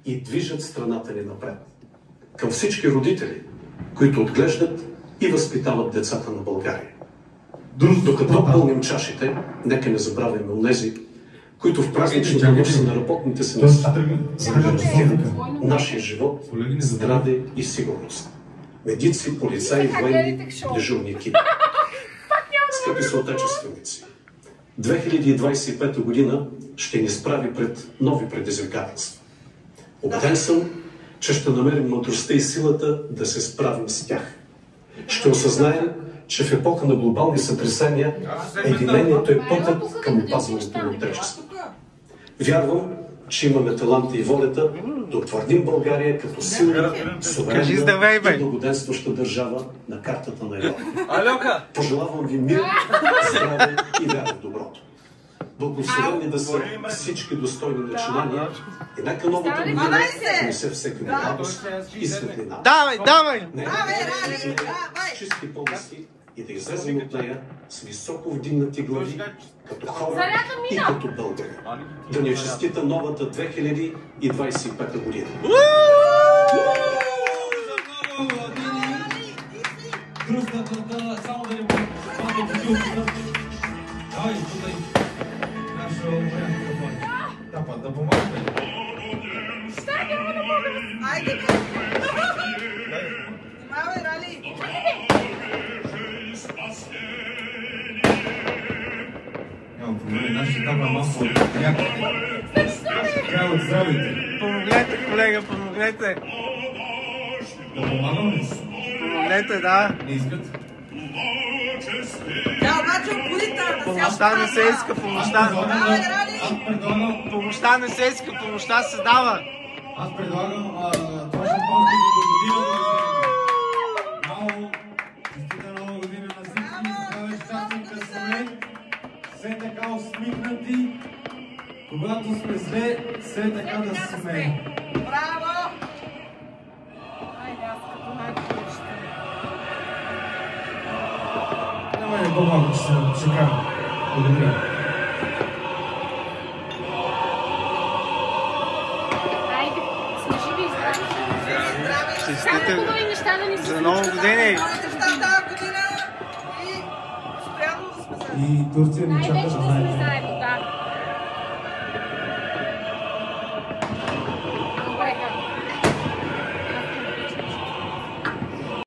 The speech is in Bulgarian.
и движат страната ни напред. Към всички родители, които отглеждат и възпитават децата на България. Докато пълним чашите, нека не забравяме онези, които в празничната нощ са на работните си места, за да гарантират нашия живот, здраве и сигурност. Медици, полицаи, военни, дежурни екипи. Скъпи съотечественици, 2025 година ще ни справи пред нови предизвикателства. Убеден съм, че ще намерим мъдростта и силата да се справим с тях. Ще осъзнаем, че в епоха на глобални сътресения единението е пътят към опазването на отечеството. Вярвам, че имаме таланта и волята да утвърдим България като силна, суверенна и благоденстваща държава на картата на Европа. Пожелавам ви мир, здраве и вяра в доброто. Благословени да са всички достойни начинания и нека новата година внесе всеки радост и светлина. Давай! С чисти помисли и да излезем от нея с високо вдигнати глави, като хора и като българи. Да ни честита новата 2025 година. Само да ни давай, тутай. Нашо време тапа, да помагаме. Айде, бе! Внимавай, Рали! Няма проблеми, нашите тапа малко някакви. Трябва да здравите. Помогнете, колега, помогнете. Да помагам ли? Помогнете, да. Не искат? Да, обаче опорите! Помощта не се иска, помощта. Давай, Рали! Помощта не се иска, помощта се дава. Аз предлагам това шампански за до година да Мао, честита нова година на всички, здраве, щастие и късмет. Все така усмихнати, когато сме зле, все така да сме. Браво! Айде, аз като най-добре ще. Давай по-малко, че се чекам. Благодаря. Айде, сме живи и здрави. Само Честите хубави неща да ни се за нова година. Нови неща тази година и спрямо да сме заедно. И Турция ни чака Най-вече да да сме знаете. заедно.